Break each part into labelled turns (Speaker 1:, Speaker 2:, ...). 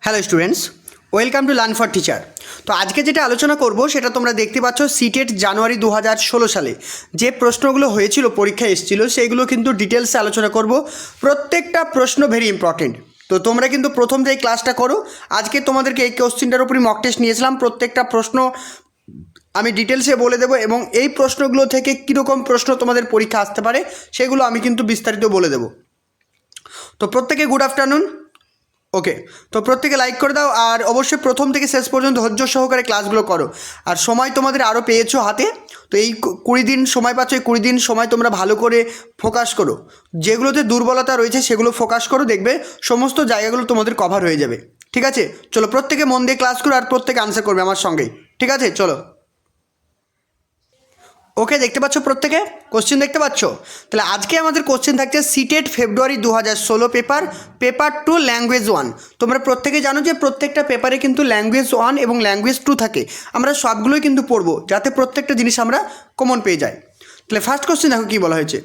Speaker 1: Hello students, welcome to learn for teacher. তো আজকে যেটা আলোচনা করব সেটা তোমরা দেখতে পাচ্ছ সিটেট জানুয়ারি 2016 সালে যে প্রশ্নগুলো হয়েছিল, পরীক্ষায় এসেছিলো, সেইগুলো কিন্তু ডিটেলসে আলোচনা করব। প্রত্যেকটা প্রশ্ন ভেরি ইম্পর্টেন্ট। তো তোমরা কিন্তু প্রথম থেকে ক্লাসটা করো। আজকে তোমাদেরকে এই কোশ্চেনটার উপরই মক টেস্ট নিয়েছিলাম। প্রত্যেকটা প্রশ্ন আমি ডিটেলসে বলে দেবো এবং এই প্রশ্নগুলো থেকে কীরকম প্রশ্ন তোমাদের পরীক্ষা আসতে পারে সেগুলো আমি কিন্তু বিস্তারিত বলে দেবো। তো প্রত্যেকে গুড আফটারনুন। ওকে, তো প্রত্যেকে লাইক করে দাও আর অবশ্যই প্রথম থেকে শেষ পর্যন্ত ধৈর্য সহকারে ক্লাসগুলো করো। আর সময় তোমাদের আরও পেয়েছো হাতে, তো এই 20 দিন সময় পাচ্ছ। এই 20 দিন সময় তোমরা ভালো করে ফোকাস করো, যেগুলোতে দুর্বলতা রয়েছে সেগুলো ফোকাস করো, দেখবে সমস্ত জায়গাগুলো তোমাদের কভার হয়ে যাবে। ঠিক আছে, চলো প্রত্যেকে মন দিয়ে ক্লাস করো আর প্রত্যেকে আনসার করবে আমার সঙ্গেই। ঠিক আছে, চলো। ওকে, দেখতে পাচ্ছ প্রত্যেকে কোশ্চেন দেখতে পাচ্ছ? তাহলে আজকে আমাদের কোশ্চেন থাকছে সিটেট ফেব্রুয়ারি 2016 পেপার 2 ল্যাঙ্গুয়েজ 1। তোমরা প্রত্যেকে জানো যে প্রত্যেকটা পেপারে কিন্তু ল্যাঙ্গুয়েজ 1 এবং ল্যাঙ্গুয়েজ 2 থাকে। আমরা সবগুলোই কিন্তু পড়বো যাতে প্রত্যেকটা জিনিস আমরা কমন পেয়ে যাই। তাহলে ফার্স্ট কোশ্চেন দেখো কী বলা হয়েছে।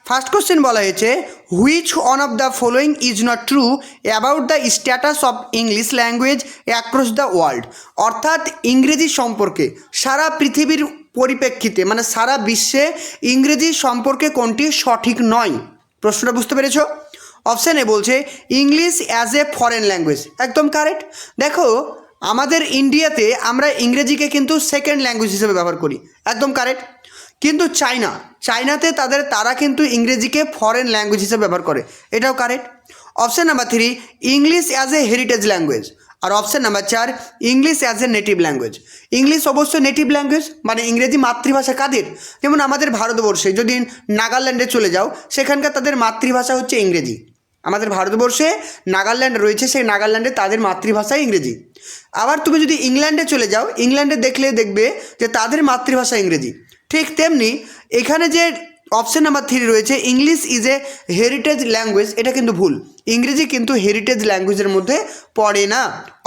Speaker 1: ফার্স্ট কোশ্চেন বলা হয়েছে which one of the following is not true about the status of English language across the world. অর্থাৎ ইংরেজি সম্পর্কে সারা পৃথিবীর পরিপ্রেক্ষিতে, মানে সারা বিশ্বে ইংরেজি সম্পর্কে কোনটি সঠিক নয়। প্রশ্নটা বুঝতে পেরেছ? অপশান এ বলছে ইংলিশ অ্যাজ এ ফরেন ল্যাঙ্গুয়েজ, একদম কারেক্ট। দেখো আমাদের ইন্ডিয়াতে আমরা ইংরেজিকে কিন্তু সেকেন্ড ল্যাঙ্গুয়েজ হিসেবে ব্যবহার করি, একদম কারেক্ট। কিন্তু চায়নাতে তারা কিন্তু ইংরেজিকে ফরেন ল্যাঙ্গুয়েজ হিসেবে ব্যবহার করে, এটাও correct. Option number 3 English as a heritage language. আর option number 4 English as a native language. English অবশ্যই নেটিভ ল্যাঙ্গুয়েজ, মানে ইংরেজি মাতৃভাষা কাদের? যেমন আমাদের ভারতবর্ষে যদি নাগাল্যান্ডে চলে যাও, সেখানকার তাদের মাতৃভাষা হচ্ছে ইংরেজি। আমাদের ভারতবর্ষে নাগাল্যান্ড রয়েছে, সেই নাগাল্যান্ডে তাদের মাতৃভাষা ইংরেজি। আবার তুমি যদি ইংল্যান্ডে চলে যাও, ইংল্যান্ডে দেখবে যে তাদের মাতৃভাষা ইংরেজি। ঠিক তেমনি এখানে যে অপশান নাম্বার 3 রয়েছে English is a heritage language, এটা কিন্তু ভুল। ইংরেজি কিন্তু হেরিটেজ ল্যাঙ্গুয়েজের মধ্যে পড়ে না।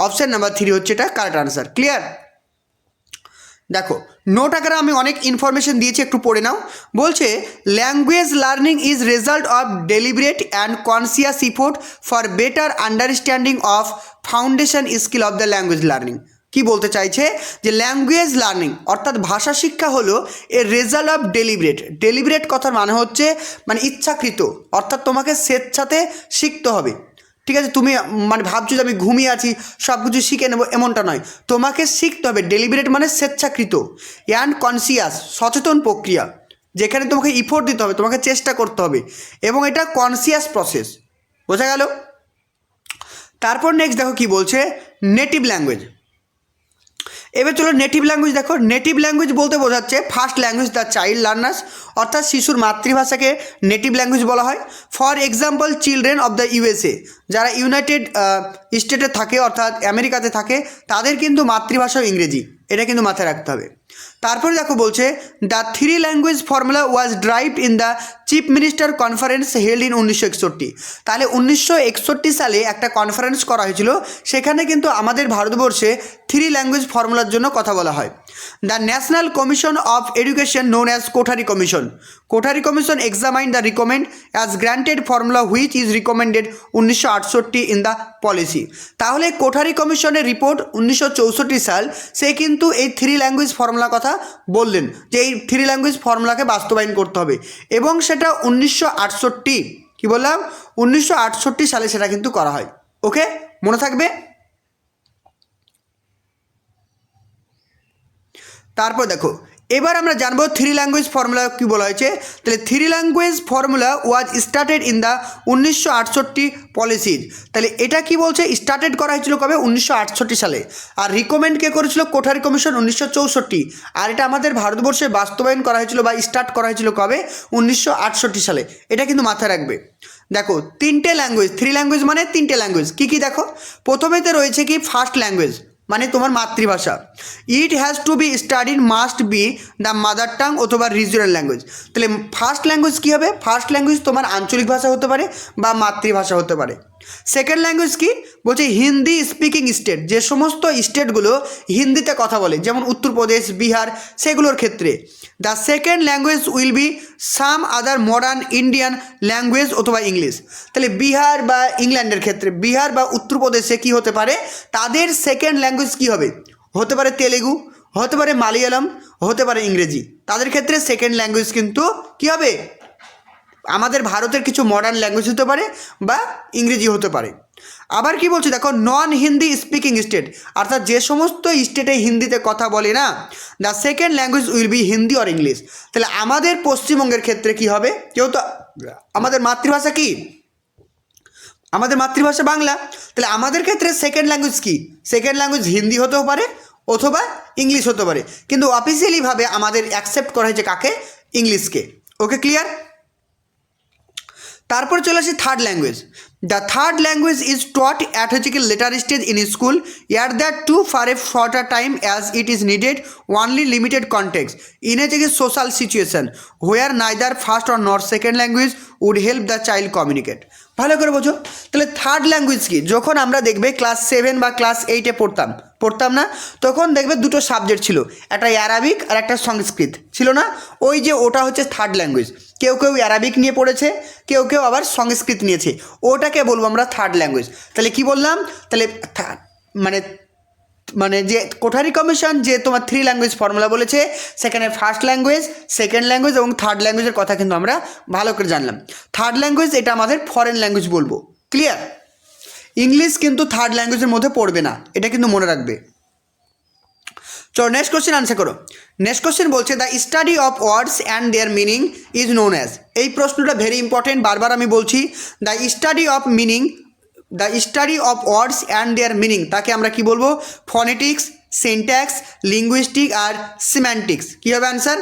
Speaker 1: অপশান নাম্বার 3 হচ্ছে এটা কারেক্ট আনসার। ক্লিয়ার? দেখো নোট আকারে আমি অনেক ইনফরমেশন দিয়েছি, একটু পড়ে নাও। বলছে language learning is result of deliberate and conscious effort for better understanding of foundation skill of the language learning. কি বলতে চাইছে যে ল্যাঙ্গুয়েজ লার্নিং অর্থাৎ ভাষা শিক্ষা হলো এর রেজাল্ট অফ ডেলিবারেট কথার মানে হচ্ছে মানে ইচ্ছাকৃত, অর্থাৎ তোমাকে স্বেচ্ছাতে শিখতে হবে। ঠিক আছে, তুমি মানে ভাবছো যে আমি ঘুমিয়ে আছি সব কিছু শিখে নেবো, এমনটা নয়। তোমাকে শিখতে হবে। ডেলিবারেট মানে স্বেচ্ছাকৃত, অ্যান্ড কনসিয়াস সচেতন প্রক্রিয়া, যেখানে তোমাকে ইফোর্ট দিতে হবে, তোমাকে চেষ্টা করতে হবে, এবং এটা কনসিয়াস প্রসেস। বোঝা গেল? তারপর নেক্সট দেখো কি বলছে নেটিভ ল্যাঙ্গুয়েজ। এবার চলো নেটিভ ল্যাঙ্গুয়েজ দেখো। নেটিভ ল্যাঙ্গুয়েজ বলতে বোঝাচ্ছে first language the child learners, অর্থাৎ শিশুর মাতৃভাষাকে নেটিভ ল্যাঙ্গুয়েজ বলা হয়। For example children of the USA, যারা ইউনাইটেড স্টেটে থাকে অর্থাৎ আমেরিকাতে থাকে, তাদের কিন্তু মাতৃভাষাও ইংরেজি, এটা কিন্তু মাথায় রাখতে হবে। তারপরে দেখো বলছে the 3 language formula was ড্রাইভড in the chief minister conference held in 1961। তাহলে 1961 সালে একটা কনফারেন্স করা হয়েছিল, সেখানে কিন্তু আমাদের ভারতবর্ষে 3 ল্যাঙ্গুয়েজ ফর্মুলার জন্য কথা বলা হয়। The national commission of education known as Kothari commission examine the recommend as granted formula which is recommended 1968 in the policy. তাহলে কোঠারি কমিশনের রিপোর্ট 1964 সাল, সে কিন্তু এই 3 ল্যাঙ্গুয়েজ ফর্মুলার কথা বললেন যে এই 3 ল্যাঙ্গুয়েজ ফর্মুলাকে বাস্তবায়ন করতে হবে, এবং সেটা 1968 কি বললাম 1968 সালে সেটা কিন্তু করা হয়। ওকে, মনে থাকবে। তারপর দেখো এবার আমরা জানবো 3 ল্যাঙ্গুয়েজ ফর্মুলা কী বলা হয়েছে। তাহলে 3 language formula was started in the 1968 policies. তাহলে এটা কি বলছে, স্টার্টেড করা হয়েছিল কবে? 1968 সালে। আর রিকমেন্ড কে করেছিল? কোঠারি কমিশন 1964। আর এটা আমাদের ভারতবর্ষে বাস্তবায়ন করা হয়েছিল বা স্টার্ট করা হয়েছিল কবে? 1968 সালে। এটা কিন্তু মাথায় রাখবে। দেখো 3টে ল্যাঙ্গুয়েজ, 3 ল্যাঙ্গুয়েজ মানে 3টে ল্যাঙ্গুয়েজ। কী কী দেখো, প্রথমেতে রয়েছে কি ফার্স্ট ল্যাঙ্গুয়েজ, মানে তোমার মাতৃভাষা। It has to be studied must be the mother tongue অথবা রিজিওনাল ল্যাঙ্গুয়েজ। তাহলে ফার্স্ট ল্যাঙ্গুয়েজ কী হবে? ফার্স্ট ল্যাঙ্গুয়েজ তোমার আঞ্চলিক ভাষা হতে পারে বা মাতৃভাষা হতে পারে। সেকেন্ড ল্যাঙ্গুয়েজ কি বলছে হিন্দি স্পিকিং স্টেট, যে সমস্ত স্টেটগুলো হিন্দিতে কথা বলে যেমন উত্তরপ্রদেশ, বিহার, সেগুলোর ক্ষেত্রে। The second language will be some other modern Indian language অথবা ইংলিশ। তাহলে বিহার বা ইংল্যান্ডের ক্ষেত্রে, বিহার বা উত্তরপ্রদেশে কি হতে পারে, তাদের সেকেন্ড ল্যাঙ্গুয়েজ কি হবে, হতে পারে তেলেগু, হতে পারে মালয়ালম, হতে পারে ইংরেজি। তাদের ক্ষেত্রে সেকেন্ড ল্যাঙ্গুয়েজ কিন্তু কি হবে, আমাদের ভারতের কিছু মডার্ন ল্যাঙ্গুয়েজ হতে পারে বা ইংরেজি হতে পারে। আবার কি বলছে দেখো, নন হিন্দি স্পিকিং স্টেট, অর্থাৎ যে সমস্ত স্টেটে হিন্দিতে কথা বলে না, the second language will be Hindi or English. তাহলে আমাদের পশ্চিমবঙ্গের ক্ষেত্রে কি হবে, যেহেতু আমাদের মাতৃভাষা কি, আমাদের মাতৃভাষা বাংলা, তাহলে আমাদের ক্ষেত্রে সেকেন্ড ল্যাঙ্গুয়েজ কি, সেকেন্ড ল্যাঙ্গুয়েজ হিন্দি হতেও পারে অথবা ইংলিশ হতে পারে, কিন্তু অফিসিয়ালিভাবে আমাদের অ্যাকসেপ্ট করা হয়েছে কাকে, ইংলিশকে। ওকে, ক্লিয়ার। তারপর চলে আসি third language. The third language is taught at হচ্ছে later stage in school year that too for a shorter time as it is needed only limited context in a social situation where neither first or not second language would help the child communicate. ভালো করে বোঝো। তাহলে third language কি, যখন আমরা দেখবে class 7 বা class 8-এ পড়তাম না, তখন দেখবে দুটো সাবজেক্ট ছিল, একটা অ্যারাবিক আর একটা সংস্কৃত ছিল না, ওই যে ওটা হচ্ছে থার্ড ল্যাঙ্গুয়েজ। কেউ কেউ অ্যারাবিক নিয়ে পড়েছে, কেউ কেউ আবার সংস্কৃত নিয়েছে, ওটাকে বলবো আমরা থার্ড ল্যাঙ্গুয়েজ। তাহলে কি বললাম, তাহলে মানে যে কোঠারি কমিশন যে তোমার 3 ল্যাঙ্গুয়েজ ফর্মুলা বলেছে, সেখানে ফার্স্ট ল্যাঙ্গুয়েজ, সেকেন্ড ল্যাঙ্গুয়েজ এবং থার্ড ল্যাঙ্গুয়েজের কথা কিন্তু আমরা ভালো করে জানলাম। থার্ড ল্যাঙ্গুয়েজ এটা আমাদের ফরেন ল্যাঙ্গুয়েজ বলবো, ক্লিয়ার। ইংলিশ কিন্তু থার্ড ল্যাঙ্গুয়েজের মধ্যে পড়বে না, এটা কিন্তু মনে রাখবে। চলো নেক্সট কোশ্চেন আনসার করো। নেক্সট কোশ্চেন বলছে the study of words and their meaning is known as. এই প্রশ্নটা ভেরি ইম্পর্টেন্ট, বারবার আমি বলছি। The study of meaning, the study of words and their meaning, তাকে আমরা কি বলবো, ফনেটিক্স, সিনট্যাক্স, লিঙ্গুইস্টিক আর সিম্যান্টিক্স। কী হবে অ্যান্সার?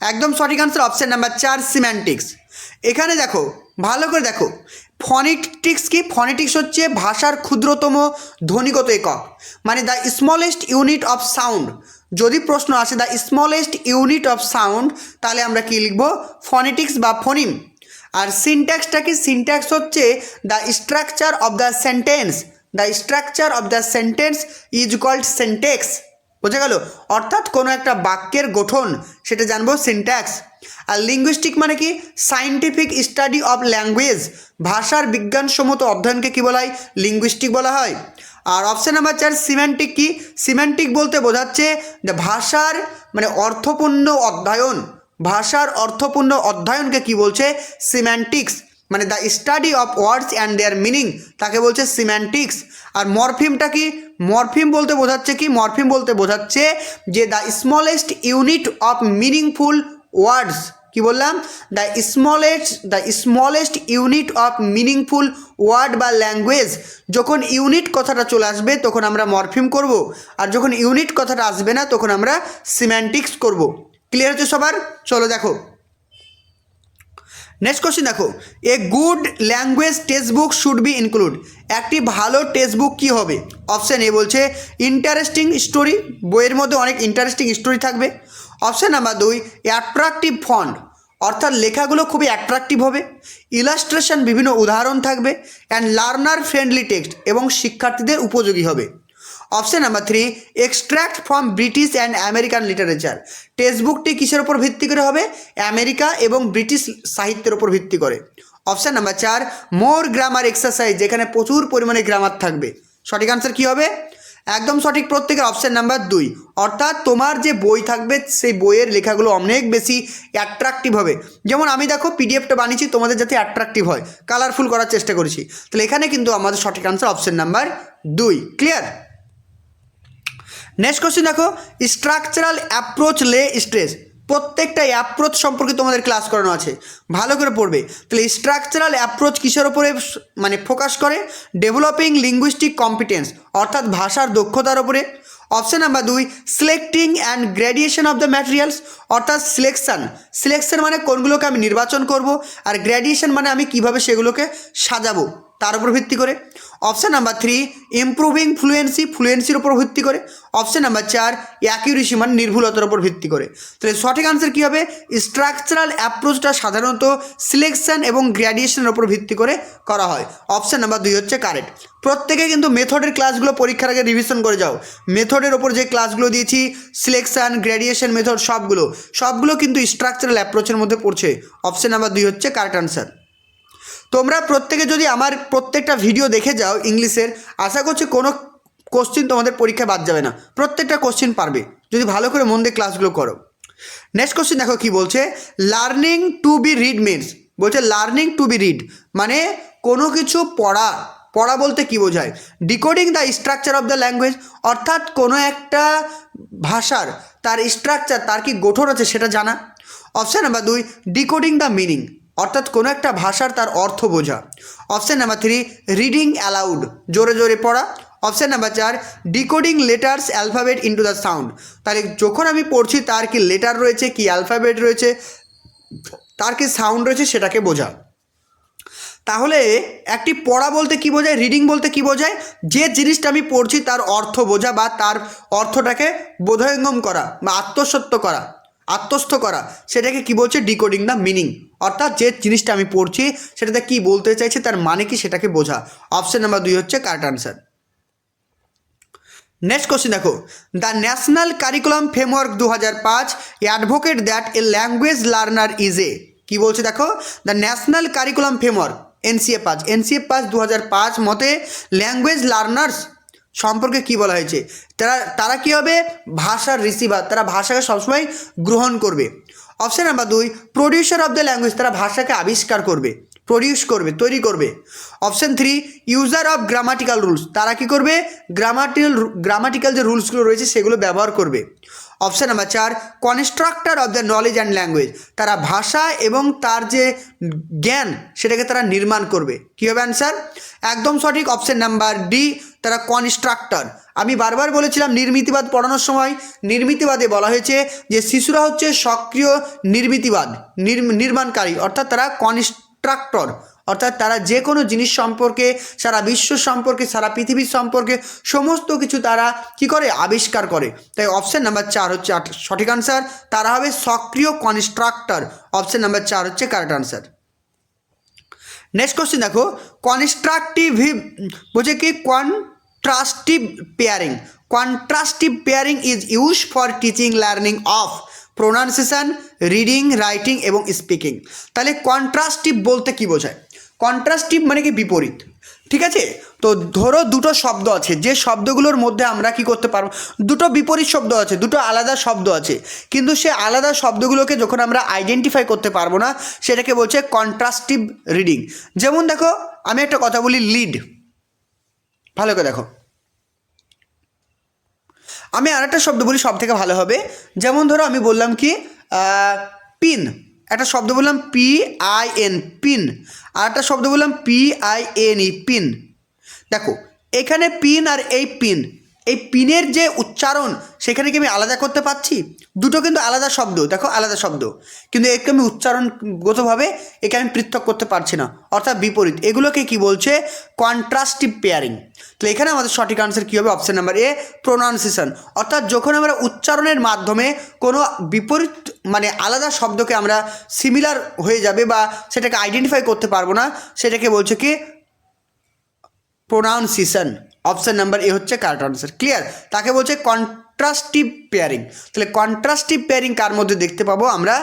Speaker 1: একদম সঠিক আনসার অপশান নাম্বার 4, সিম্যান্টিক্স। এখানে দেখো, ভালো করে দেখো, ফনেটিক্স কি, ফনেটিক্স হচ্ছে ভাষার ক্ষুদ্রতম ধ্বনিগত একক, মানে the smallest unit of sound. যদি প্রশ্ন আসে the smallest unit of sound, তাহলে আমরা কি লিখবো, ফনেটিক্স বা ফনিম। আর সিনট্যাক্সটা কি, সিনট্যাক্স হচ্ছে the structure of the sentence, the structure of the sentence is called syntax. বোঝা গেল? অর্থাৎ কোনো একটা বাক্যের গঠন, সেটা জানবো সিনট্যাক্স। আর লিঙ্গুইস্টিক মানে কি, সায়েন্টিফিক স্টাডি অফ ল্যাঙ্গুয়েজ, ভাষার বিজ্ঞানসম্মত অধ্যয়নকে কী বলা হয়, লিঙ্গুইস্টিক বলা হয়। আর অপশান নাম্বার 4, সিম্যান্টিক কি, সিম্যান্টিক বলতে বোঝাচ্ছে যে ভাষার মানে অর্থপূর্ণ অধ্যয়ন, ভাষার অর্থপূর্ণ অধ্যয়নকে কি বলছে, সিম্যান্টিক্স। মানে the study of words and their meaning, তাকে বলছে সিম্যান্টিক্স। আর মরফিমটা কি, মরফিম বলতে বোঝাচ্ছে কি, মরফিম বলতে বোঝাচ্ছে যে the smallest unit of meaningful words. কি বললাম, the smallest unit of meaningful word বা ল্যাঙ্গুয়েজ। যখন ইউনিট কথাটা চলে আসবে তখন আমরা মরফিম করব, আর যখন ইউনিট কথাটা আসবে না তখন আমরা সিম্যান্টিক্স করব। ক্লিয়ার হচ্ছে সবার? চলো দেখো নেক্সট কোশ্চেন দেখো, a good language text book should be include. একটি ভালো টেক্সট বুক কী হবে? অপশান এ বলছে ইন্টারেস্টিং স্টোরি, বইয়ের মধ্যে অনেক ইন্টারেস্টিং স্টোরি থাকবে। অপশান নাম্বার 2, অ্যাট্রাকটিভ ফন্ট, অর্থাৎ লেখাগুলো খুবই অ্যাট্রাকটিভ হবে। ইলাস্ট্রেশন, বিভিন্ন উদাহরণ থাকবে। অ্যান্ড লার্নার ফ্রেন্ডলি টেক্সট, এবং শিক্ষার্থীদের উপযোগী হবে। Option number 3, extract from British and American literature. Text বুকটি কিসের ওপর ভিত্তি করে হবে? আমেরিকা এবং ব্রিটিশ সাহিত্যের ওপর ভিত্তি করে। অপশান নাম্বার 4, মোর গ্রামার এক্সারসাইজ, যেখানে প্রচুর পরিমাণে গ্রামার থাকবে। সঠিক আনসার কী হবে? একদম সঠিক প্রত্যেকের অপশান নাম্বার 2, অর্থাৎ তোমার যে বই থাকবে সেই বইয়ের লেখাগুলো অনেক বেশি অ্যাট্রাকটিভ হবে। যেমন আমি দেখো পিডিএফটা বানিয়েছি তোমাদের যাতে অ্যাট্রাকটিভ হয়, কালারফুল করার চেষ্টা করেছি। তাহলে এখানে কিন্তু আমাদের সঠিক answer option number 2। Clear? Next question দেখো, স্ট্রাকচারাল অ্যাপ্রোচ লে স্ট্রেস। প্রত্যেকটা অ্যাপ্রোচ সম্পর্কে তোমাদের ক্লাস করানো আছে, ভালো করে পড়বে। তাহলে স্ট্রাকচারাল অ্যাপ্রোচ কিসের ওপরে মানে ফোকাস করে? ডেভেলপিং লিঙ্গুইস্টিক কম্পিটেন্স, অর্থাৎ ভাষার দক্ষতার ওপরে। Option number 2, selecting and gradation of the materials, অর্থাৎ সিলেকশন মানে কোনগুলোকে আমি নির্বাচন করব, আর গ্র্যাডিয়েশন মানে আমি কিভাবে সেগুলোকে সাজাবো। তার উপর ভিত্তি করে। অপশান নাম্বার 3 ইমপ্রুভিং ফ্লুয়েন্সি, ফ্লুয়েন্সির উপর ভিত্তি করে। অপশান নাম্বার 4 অ্যাকিউরেসি মানে নির্ভুলতার উপর ভিত্তি করে। তাহলে সঠিক আনসার কী হবে? স্ট্রাকচারাল অ্যাপ্রোচটা সাধারণত সিলেকশন এবং গ্র্যাডুয়েশনের উপর ভিত্তি করে করা হয়। অপশান নাম্বার 2 হচ্ছে কারেক্ট। প্রত্যেকে কিন্তু মেথডের ক্লাসগুলো পরীক্ষার আগে রিভিশন করে যাও। মেথডের ওপর যে ক্লাসগুলো দিয়েছি, সিলেকশন, গ্র্যাডুয়েশন মেথড, সবগুলো কিন্তু স্ট্রাকচারাল অ্যাপ্রোচের মধ্যে পড়ছে। অপশান নাম্বার 2 হচ্ছে কারেক্ট আনসার। তোমরা প্রত্যেকে যদি আমার প্রত্যেকটা ভিডিও দেখে যাও ইংলিশের, আশা করছি কোনো কোশ্চিন তোমাদের পরীক্ষায় বাদ যাবে না, প্রত্যেকটা কোশ্চিন পারবে যদি ভালো করে মন দিয়ে ক্লাসগুলো করো। নেক্সট কোশ্চিন দেখো কি বলছে, learning to be read means, বলছে লার্নিং টু বি রিড মানে কোনো কিছু পড়া বলতে কি বোঝায়? Decoding the structure of the language, অর্থাৎ কোনো একটা ভাষার তার স্ট্রাকচার, তার কি গঠন আছে সেটা জানা। Option number 2 decoding the meaning, অর্থাৎ কোনো একটা ভাষার তার অর্থ বোঝা। অপশান নাম্বার 3 রিডিং অ্যালাউড, জোরে জোরে পড়া। Option number 4 decoding letters alphabet into the sound, তাহলে যখন আমি পড়ছি তার কি লেটার রয়েছে, কি অ্যালফাবেট রয়েছে, তার কি সাউন্ড রয়েছে সেটাকে বোঝা। তাহলে একটি পড়া বলতে কি বোঝায়, রিডিং বলতে কি বোঝায়? যে জিনিসটা আমি পড়ছি তার অর্থ বোঝা বা তার অর্থটাকে বোধগম্য করা বা আত্মস্থ করা, সেটাকে কি বলছে? ডিকোডিং দ্য মিনিং, অর্থাৎ যে জিনিসটা আমি পড়ছি সেটাতে কি বলতে চাইছে, তার মানে কি সেটাকে বোঝা। অপশান নাম্বার 2 হচ্ছে কারেক্ট আনসার। নেক্সট কোশ্চেন দেখো, the national curriculum framework 2005 advocate that a language learner is a, কী বলছে দেখো, the national curriculum framework NCF পাস 2005 মতে ল্যাঙ্গুয়েজ লার্নার্স সম্পর্কে কি বলা হয়েছে? তারা কী হবে? ভাষার রিসিভার, তারা ভাষাকে সবসময় গ্রহণ করবে। Option number 2 producer of the language, তারা ভাষাকে আবিষ্কার করবে, প্রডিউস করবে, তৈরি করবে। Option 3 user of grammatical rules, তারা কী করবে? গ্রামাটিক্যাল যে রুলসগুলো রয়েছে সেগুলো ব্যবহার করবে। Option number 4 constructor of the knowledge and language, তারা ভাষা এবং তার যে জ্ঞান সেটাকে তারা নির্মাণ করবে। কী হবে অ্যান্সার? একদম সঠিক, অপশান নাম্বার ডি, তারা কনস্ট্রাক্টর। আমি বারবার বলেছিলাম নির্মিতিবাদ পড়ানোর সময়, নির্মিতিবাদে বলা হয়েছে যে শিশুরা হচ্ছে সক্রিয় নির্মাণকারী, অর্থাৎ তারা কনস্ট্রাক্টর, অর্থাৎ তারা যে কোনো জিনিস সম্পর্কে, সারা বিশ্ব সম্পর্কে, সারা পৃথিবীর সম্পর্কে সমস্ত কিছু তারা কি করে? আবিষ্কার করে। তাই অপশান নাম্বার 4 হচ্ছে সঠিক আনসার, তারা হবে সক্রিয় কনস্ট্রাক্টর। অপশান নাম্বার 4 হচ্ছে কারেক্ট আনসার। নেক্সট কোশ্চেন দেখো, কনস্ট্রাকটিভ বলছে কি? Contrastive pairing is use for teaching learning of pronunciation, reading, writing এবং স্পিকিং। তাহলে কন্ট্রাস্টিভ বলতে কি বোঝায়? কন্ট্রাস্টিভ মানে কি? বিপরীত, ঠিক আছে? তো ধরো দুটো শব্দ আছে, যে শব্দগুলোর মধ্যে আমরা কি করতে পারবো? দুটো বিপরীত শব্দ আছে, দুটো আলাদা শব্দ আছে, কিন্তু সে আলাদা শব্দগুলোকে যখন আমরা আইডেন্টিফাই করতে পারবো না, সেটাকে বলছে কন্ট্রাস্টিভ রিডিং। যেমন দেখো, আমি একটা কথা বলি, লিড, ভালো করে দেখো, আমি আরেকটা শব্দ বলি সব থেকে ভালো হবে। যেমন ধরো আমি বললাম কি পিন, একটা শব্দ বললাম PIN, পিন, আর একটা শব্দ বললাম PINE, পিন। দেখো এখানে পিন আর এই পিনের যে উচ্চারণ সেখানে কি আমি আলাদা করতে পারছি? দুটো কিন্তু আলাদা শব্দ, দেখো আলাদা শব্দ, কিন্তু একে আমি উচ্চারণগতভাবে একে আমি পৃথক করতে পারছি না, অর্থাৎ বিপরীত। এগুলোকে কি বলছে? কন্ট্রাস্টিভ পেয়ারিং। তো এখানে আমাদের সঠিক আনসার কী হবে? Option number A, pronunciation. অর্থাৎ যখন আমরা উচ্চারণের মাধ্যমে কোনো বিপরীত মানে আলাদা শব্দকে আমরা সিমিলার হয়ে যাবে বা সেটাকে আইডেন্টিফাই করতে পারবো না, সেটাকে বলছে কি? প্রোনাউন্সিয়েশন। অপশান নাম্বার এ হচ্ছে কারেক্ট আনসার। ক্লিয়ার? তাকে বলছে কন্ট্রাস্টিভ পেয়ারিং। তাহলে কন্ট্রাস্টিভ পেয়ারিং কার মধ্যে দেখতে পাবো আমরা?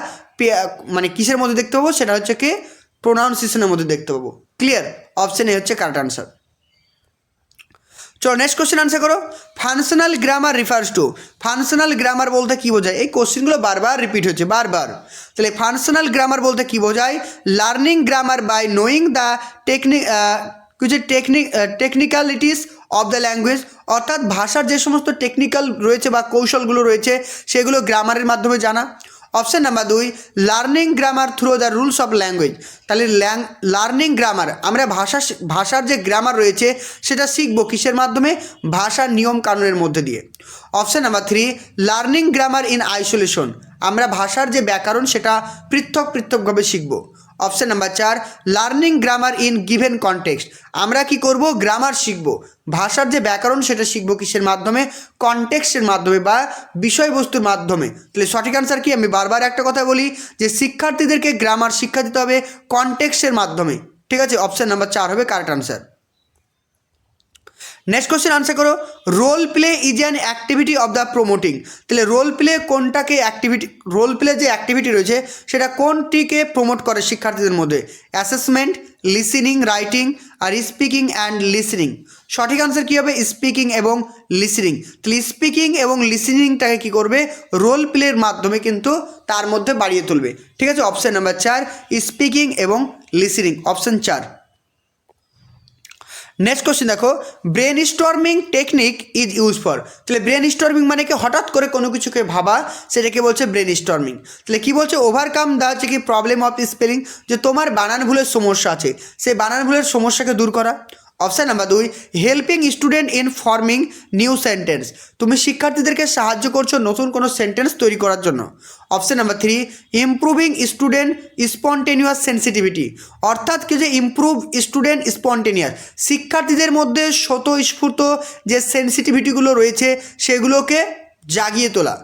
Speaker 1: মানে কিসের মধ্যে দেখতে পাবো? সেটা হচ্ছে কি? প্রোনাউন্সিয়েশনের মধ্যে দেখতে পাবো। ক্লিয়ার? অপশান এ হচ্ছে কারেক্ট আনসার। চলো নেক্সট কোশ্চেন আনসার করো। Functional grammar refers to, functional grammar বলতে কী বোঝায়? এই কোশ্চেনগুলো বারবার রিপিট হচ্ছে, বারবার। তাহলে ফাংশনাল গ্রামার বলতে কী বোঝায়? Learning grammar by knowing the technicalities of the language, অর্থাৎ ভাষার যে সমস্ত টেকনিক্যাল রয়েছে বা কৌশলগুলো রয়েছে সেগুলো গ্রামারের মাধ্যমে জানা। Option number 2 learning grammar through the rules of language, তাহলে লার্নিং গ্রামার আমরা ভাষার যে গ্রামার রয়েছে সেটা শিখবো কিসের মাধ্যমে? ভাষার নিয়ম কানুনের মধ্যে দিয়ে। Option number 3 learning grammar in isolation, আমরা ভাষার যে ব্যাকরণ সেটা পৃথকভাবে শিখবো। Option number 4 learning grammar in given context. আমরা কি করব, গ্রামার শিখব, ভাষার যে ব্যাকরণ সেটা শিখব কিসের মাধ্যমে, কনটেক্সটের মাধ্যমে বা বিষয়বস্তুর মাধ্যমে। তাহলে সঠিক আনসার কি, আমি বারবার একটা কথা বলি যে শিক্ষার্থীদেরকে গ্রামার শিক্ষা দিতে হবে কনটেক্সটের মাধ্যমে। ঠিক আছে, অপশন নাম্বার 4 হবে correct answer. Next question answer করো, role play is an activity of the promoting. তাহলে রোল প্লে কোনটাকে অ্যাক্টিভিটি, রোল প্লে যে অ্যাক্টিভিটি রয়েছে সেটা কোনটিকে প্রমোট করে শিক্ষার্থীদের মধ্যে, অ্যাসেসমেন্ট, লিসেনিং, রাইটিং আর স্পিকিং অ্যান্ড লিসেনিং। সঠিক আনসার কী হবে, স্পিকিং এবং লিসেনিং। তাহলে স্পিকিং এবং লিসেনিংটাকে কী করবে, রোল প্লের মাধ্যমে কিন্তু তার মধ্যে বাড়িয়ে তুলবে। ঠিক আছে, অপশন নাম্বার 4 স্পিকিং এবং লিসেনিং, অপশন 4। নেক্সট কোশ্চেন দেখো, brain storming technique is use for. তাহলে ব্রেন স্টর্মিং মানে কি, হঠাৎ করে কোনো কিছুকে ভাবা, সেটাকে বলছে ব্রেন স্টর্মিং। তাহলে কী বলছে, ওভারকাম দ্য হচ্ছে কি প্রবলেম অফ স্পেলিং, যে তোমার বানান ভুলের সমস্যা আছে সেই বানান ভুলের সমস্যাকে দূর করা। Option number 2 helping student in forming new sentence. তুমি শিক্ষার্থীদেরকে সাহায্য করছো নতুন কোনো সেন্টেন্স তৈরি করার জন্য। Option number 3 improving student spontaneous sensitivity. অর্থাৎ কি, যে ইমপ্রুভ স্টুডেন্ট স্পন্টেনিয়াস, শিক্ষার্থীদের মধ্যে স্বতঃস্ফূর্ত যে সেন্সিটিভিটিগুলো রয়েছে সেগুলোকে জাগিয়ে তোলা।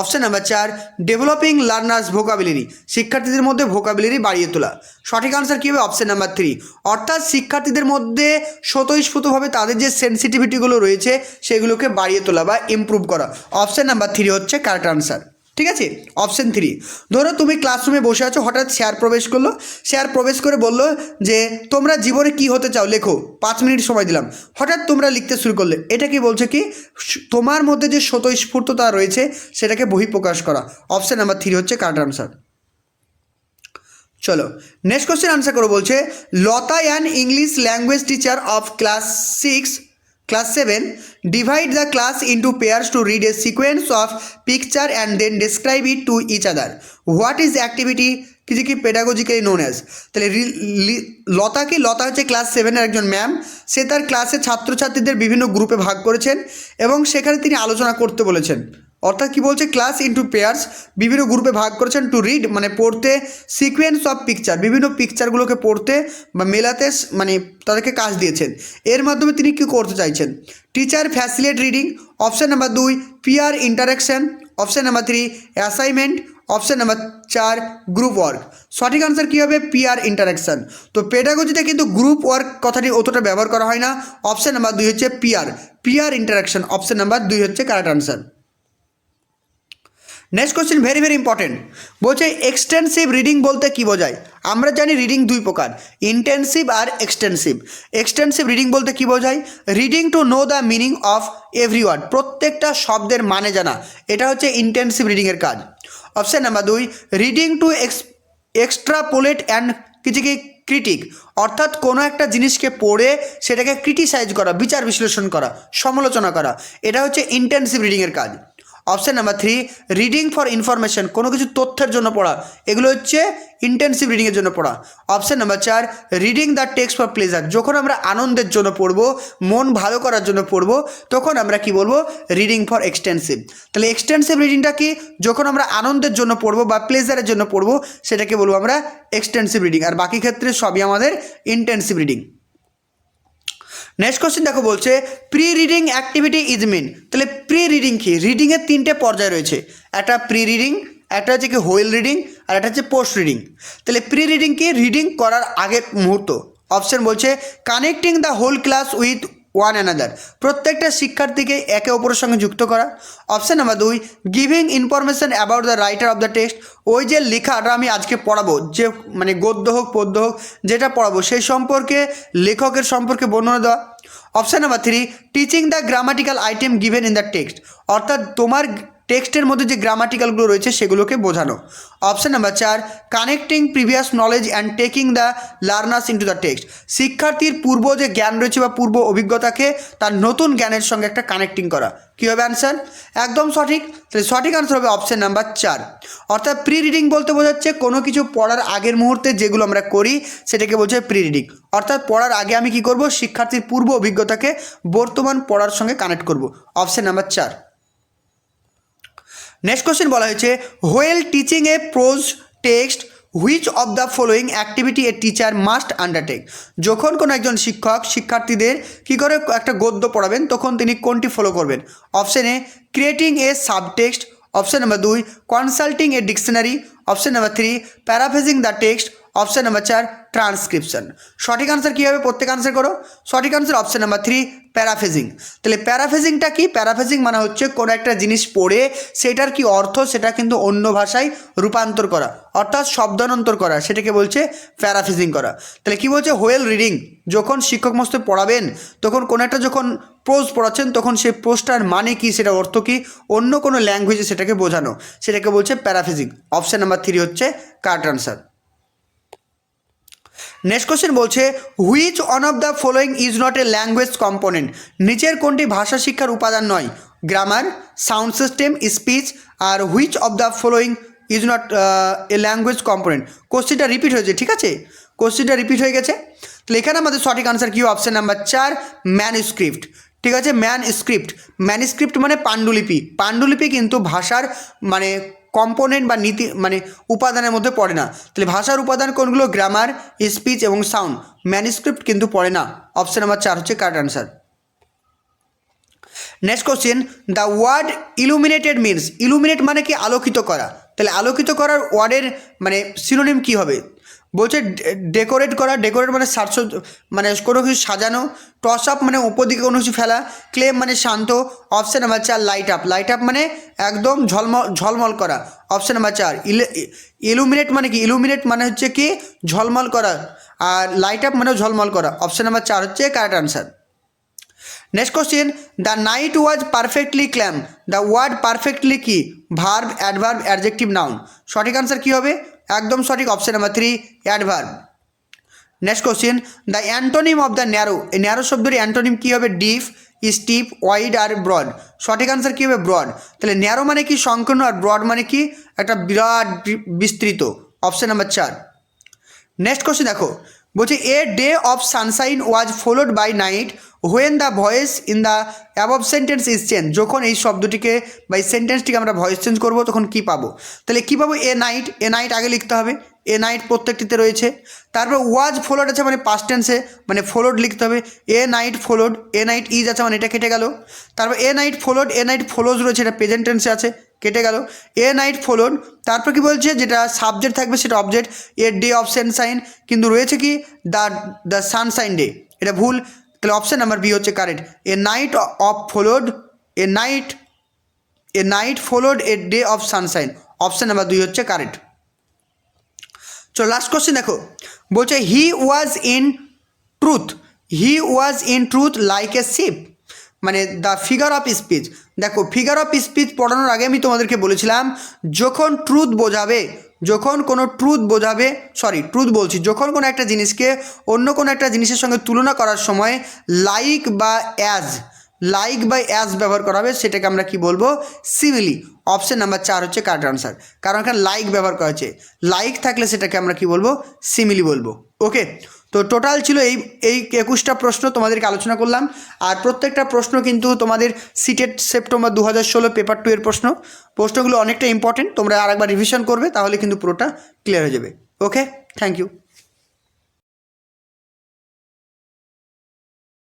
Speaker 1: Option number 4 developing learners vocabulary, শিক্ষার্থীদের মধ্যে ভোকাবুলারি বাড়িয়ে তোলা। সঠিক আনসার কী হবে, অপশান নাম্বার 3, অর্থাৎ শিক্ষার্থীদের মধ্যে স্বতঃস্ফূর্তভাবে তাদের যে সেন্সিটিভিটিগুলো রয়েছে সেগুলোকে বাড়িয়ে তোলা বা ইমপ্রুভ করা। অপশান নাম্বার 3 হচ্ছে কারেক্ট আনসার। ঠিক আছে, অপশন 3। ধরো তুমি ক্লাসরুমে বসে আছো, হঠাৎ স্যার প্রবেশ করলো, স্যার প্রবেশ করে বললো যে তোমরা জীবনে কি হতে চাও লেখো, 5 মিনিট সময় দিলাম। হঠাৎ তোমরা লিখতে শুরু করলে, এটা কি বলছে কি, তোমার মধ্যে যে স্বতঃস্ফূর্ততা রয়েছে সেটাকে বহিঃপ্রকাশ করা। অপশন নাম্বার 3 হচ্ছে কারেক্ট আনসার। চলো নেক্সট কোশ্চেন আনসার করো, বলছে Lata an English language teacher of class 7 divide the class into pairs to read a sequence of picture and then describe it to each other. What is the activity কি পেডাগজিক্যালি known as. তাহলে লতা হচ্ছে class 7-এর একজন ma'am. সে তার ক্লাসে ছাত্রছাত্রীদের বিভিন্ন গ্রুপে ভাগ করেছেন এবং সেখানে তিনি আলোচনা করতে বলেছেন। অর্থাৎ কি বলছে, ক্লাস ইন্টু পেয়ার্স, বিভিন্ন গ্রুপে ভাগ করেছেন, টু রিড মানে পড়তে, সিকোয়েন্স অফ পিকচার বিভিন্ন পিকচারগুলোকে পড়তে বা মেলাতে মানে তাদেরকে কাজ দিয়েছেন। এর মাধ্যমে তিনি কী করতে চাইছেন, teacher facilitate reading. Option number 2 peer interaction. Option number 3 assignment. Option number 4 group work. সঠিক আনসার কী হবে, পিয়ার ইন্টারাকশান। তো পেডাগজিতে কিন্তু গ্রুপ ওয়ার্ক কথাটি অতটা ব্যবহার করা হয় না। অপশান নাম্বার 2 হচ্ছে পিয়ার ইন্টারাকশান। অপশান নাম্বার 2 হচ্ছে correct answer. Next question very very important, বলছে এক্সটেন্সিভ রিডিং বলতে কী বোঝায়। আমরা জানি রিডিং দুই প্রকার, ইন্টেন্সিভ আর এক্সটেন্সিভ। এক্সটেন্সিভ রিডিং বলতে কী বোঝায়, reading to know the meaning of every word, প্রত্যেকটা শব্দের মানে জানা, এটা হচ্ছে ইন্টেন্সিভ রিডিংয়ের কাজ। Option number 2 reading to extrapolate and critique, অর্থাৎ কোনো একটা জিনিসকে পড়ে সেটাকে ক্রিটিসাইজ করা, বিচার বিশ্লেষণ করা, সমালোচনা করা, এটা হচ্ছে ইন্টেন্সিভ রিডিংয়ের কাজ। Option number 3 reading for information, কোনো কিছু তথ্যের জন্য পড়া, এগুলো হচ্ছে ইন্টেন্সিভ রিডিংয়ের জন্য পড়া। Option number 4 reading the text for pleasure, যখন আমরা আনন্দের জন্য পড়বো, মন ভালো করার জন্য পড়বো, তখন আমরা কি বলবো, রিডিং ফর এক্সটেন্সিভ। তাহলে এক্সটেন্সিভ রিডিংটা কি, যখন আমরা আনন্দের জন্য পড়বো বা প্লেজারের জন্য পড়বো সেটাকে বলবো আমরা এক্সটেন্সিভ রিডিং, আর বাকি ক্ষেত্রে সবই আমাদের ইন্টেন্সিভ রিডিং। নেক্সট কোশ্চেন দেখো, বলছে pre reading activity is mean. তাহলে প্রি রিডিং কি, রিডিংয়ের 3টে পর্যায় রয়েছে, একটা প্রি রিডিং, একটা হচ্ছে কি হোয়েল রিডিং, আর একটা হচ্ছে পোস্ট রিডিং। তাহলে প্রি রিডিং কি, রিডিং করার আগের মুহূর্ত। অপশন বলছে connecting the whole class with one another, প্রত্যেকটা শিক্ষার্থীকে একে অপরের সঙ্গে যুক্ত করা। Option number 2 giving information about the writer of the text, ওই যে লেখাটা আমি আজকে পড়াবো, যে মানে গদ্য হোক পদ্য হোক যেটা পড়াবো সেই সম্পর্কে লেখকের সম্পর্কে বর্ণনা দেওয়া। Option number 3 teaching the grammatical item given in the text, অর্থাৎ তোমার টেক্সটের মধ্যে যে গ্রামাটিক্যালগুলো রয়েছে সেগুলোকে বোঝানো। Option number 4 connecting previous knowledge and taking the learners into the text, শিক্ষার্থীর পূর্ব যে জ্ঞান রয়েছে বা পূর্ব অভিজ্ঞতাকে তার নতুন জ্ঞানের সঙ্গে একটা কানেক্টিং করা। কী হবে অ্যান্সার, একদম সঠিক। তাহলে সঠিক আনসার হবে অপশান নাম্বার 4। অর্থাৎ প্রি রিডিং বলতে বোঝাচ্ছে কোনো কিছু পড়ার আগের মুহূর্তে যেগুলো আমরা করি সেটাকে বলছে প্রি রিডিং, অর্থাৎ পড়ার আগে আমি কি করব, শিক্ষার্থীর পূর্ব অভিজ্ঞতাকে বর্তমান পড়ার সঙ্গে কানেক্ট করব। Option number 4। নেক্সট কোশ্চেন বলা হয়েছে while teaching a prose text which of the following activity a teacher must undertake, যখন কোনো একজন শিক্ষক শিক্ষার্থীদের কী করে একটা গদ্য পড়াবেন তখন তিনি কোনটি ফলো করবেন? Option A creating a subtext, option number 2 consulting a dictionary, option number 3 paraphrasing the text, option number 4 transcription. সঠিক আনসার কী হবে? প্রত্যেক আনসার করো। সঠিক আনসার অপশন নাম্বার 3 প্যারাফ্রেজিং। তাহলে প্যারাফ্রেজিংটা কি? প্যারাফ্রেজিং মানে হচ্ছে কোনো একটা জিনিস পড়ে সেটার কি অর্থ সেটা কিন্তু অন্য ভাষায় রূপান্তর করা, অর্থাৎ শব্দান্তর করা, সেটাকে বলছে প্যারাফ্রেজিং করা। তাহলে কি বলছে? হোয়েল রিডিং, যখন শিক্ষক মস্তে পড়াবেন তখন কোনো একটা যখন প্রোজ পড়াচ্ছেন তখন সেই প্রোজটার মানে কি, সেটা অর্থ কি, অন্য কোনো ল্যাঙ্গুয়েজে সেটাকে বোঝানো, সেটাকে বলছে প্যারাফ্রেজিং। অপশন নাম্বার 3 হচ্ছে কারেক্ট আনসার। নেক্সট কোশ্চেন বলছে which one of the following is not a language component, নিচের কোনটি ভাষা শিক্ষার উপাদান নয়? গ্রামার, সাউন্ড সিস্টেম, স্পিচ, আর which of the following is not a language component. কোশ্চেনটা রিপিট হয়েছে, ঠিক আছে, কোশ্চেনটা রিপিট হয়ে গেছে। তাহলে এখানে আমাদের সঠিক আনসার কি? Option number 4 ম্যানস্ক্রিপ্ট। ঠিক আছে, ম্যানস্ক্রিপ্ট, ম্যানস্ক্রিপ্ট মানে পাণ্ডুলিপি। পাণ্ডুলিপি কিন্তু ভাষার মানে কম্পোনেন্ট বা নীতি মানে উপাদানের মধ্যে পড়ে না। তাহলে ভাষার উপাদান কোনগুলো? গ্রামার, স্পিচ এবং সাউন্ড। ম্যানস্ক্রিপ্ট কিন্তু পড়ে না। অপশন নাম্বার 4 হচ্ছে correct answer. Next question, the word illuminated means, illuminate মানে কি? আলোকিত করা। তাহলে আলোকিত করার ওয়ার্ডের মানে সিনোনিম কি হবে? বলছে ডেকোরেট করা, ডেকোরেট মানে সাজসজ্জ মানে কোনো কিছু সাজানো, টস আপ মানে উপর দিকে কোনো কিছু ফেলা, ক্লেম মানে শান্ত। Option number 4 light up, light up মানে একদম ঝলমল করা। অপশন নাম্বার 4 ইলুমিনেট মানে কি? ইলুমিনেট মানে হচ্ছে কি ঝলমল করা, আর লাইট আপ মানে ঝলমল করা। অপশন নাম্বার 4 হচ্ছে correct answer. Next question, the night was perfectly calm, the word perfectly কি? Verb, adverb, adjective, noun. সঠিক আনসার কী হবে? একদম সঠিক, option number 3 adverb. Next question, the antonym of the narrow, এই ন্যারো শব্দের অ্যান্টোনিম কী হবে? ডিপ, স্টিপ, ওয়াইড আর ব্রড। সঠিক আনসার কী হবে? ব্রড। তাহলে ন্যারো মানে কি? সংকীর্ণ, আর ব্রড মানে কি? একটা বিরাট বিস্তৃত। Option number 4। নেক্সট কোশ্চেন দেখো, বলছে a day of sunshine was followed by night when the voice in the above sentence is change, যখন এই শব্দটিকে বা এই সেন্টেন্সটিকে আমরা ভয়েস চেঞ্জ করবো তখন কী পাবো? তাহলে কী পাবো? এ নাইট, এ নাইট আগে লিখতে হবে, এ নাইট প্রত্যেকটিতে রয়েছে। তারপর ওয়াজ ফলোড আছে মানে পাস্ট টেন্সে, মানে ফলোড লিখতে হবে। A night followed, a night is আছে মানে এটা কেটে গেল। তারপর a night followed, a night follows রয়েছে, এটা প্রেজেন্ট টেন্সে আছে, কেটে গেল। এ নাইট ফলোড, তারপর কি বলছে? যেটা সাবজেক্ট থাকবে সেটা object. A day of sunshine, কিন্তু রয়েছে কি দ্য সানশাইন ডে, এটা ভুল। তাহলে অপশন নাম্বার বি হচ্ছে correct. A night of followed, a night followed a day of sunshine. Option number 2 হচ্ছে কারেক্ট। চলো লাস্ট কোশ্চেন দেখো, বলছে he was in truth like a ship, মানে দ্য ফিগার অফ স্পিচ। দেখো figure of speech পড়ানোর আগে আমি তোমাদেরকে বলেছিলাম যখন ট্রুথ বোঝাবে, যখন কোনো কোনো একটা জিনিসকে অন্য কোনো একটা জিনিসের সঙ্গে তুলনা করার সময় লাইক বা অ্যাজ ব্যবহার করা হবে, সেটাকে আমরা কি বলবো? সিমিলি। অপশন নাম্বার 4 হচ্ছে কারেক্ট আনসার, কারণ এখানে লাইক ব্যবহার করা হয়েছে। লাইক থাকলে সেটাকে আমরা কি বলবো? সিমিলি বলবো। ওকে, তো টোটাল ছিল এই 21টা প্রশ্ন তোমাদেরকে আলোচনা করলাম। আর প্রত্যেকটা প্রশ্ন কিন্তু তোমাদের সিটেট সেপ্টেম্বর 2016 পেপার 2 এর প্রশ্নগুলো অনেকটা ইম্পর্টেন্ট। তোমরা আরেকবার রিভিশন করবে, তাহলে কিন্তু পুরোটা ক্লিয়ার হয়ে যাবে। ওকে, থ্যাংক ইউ।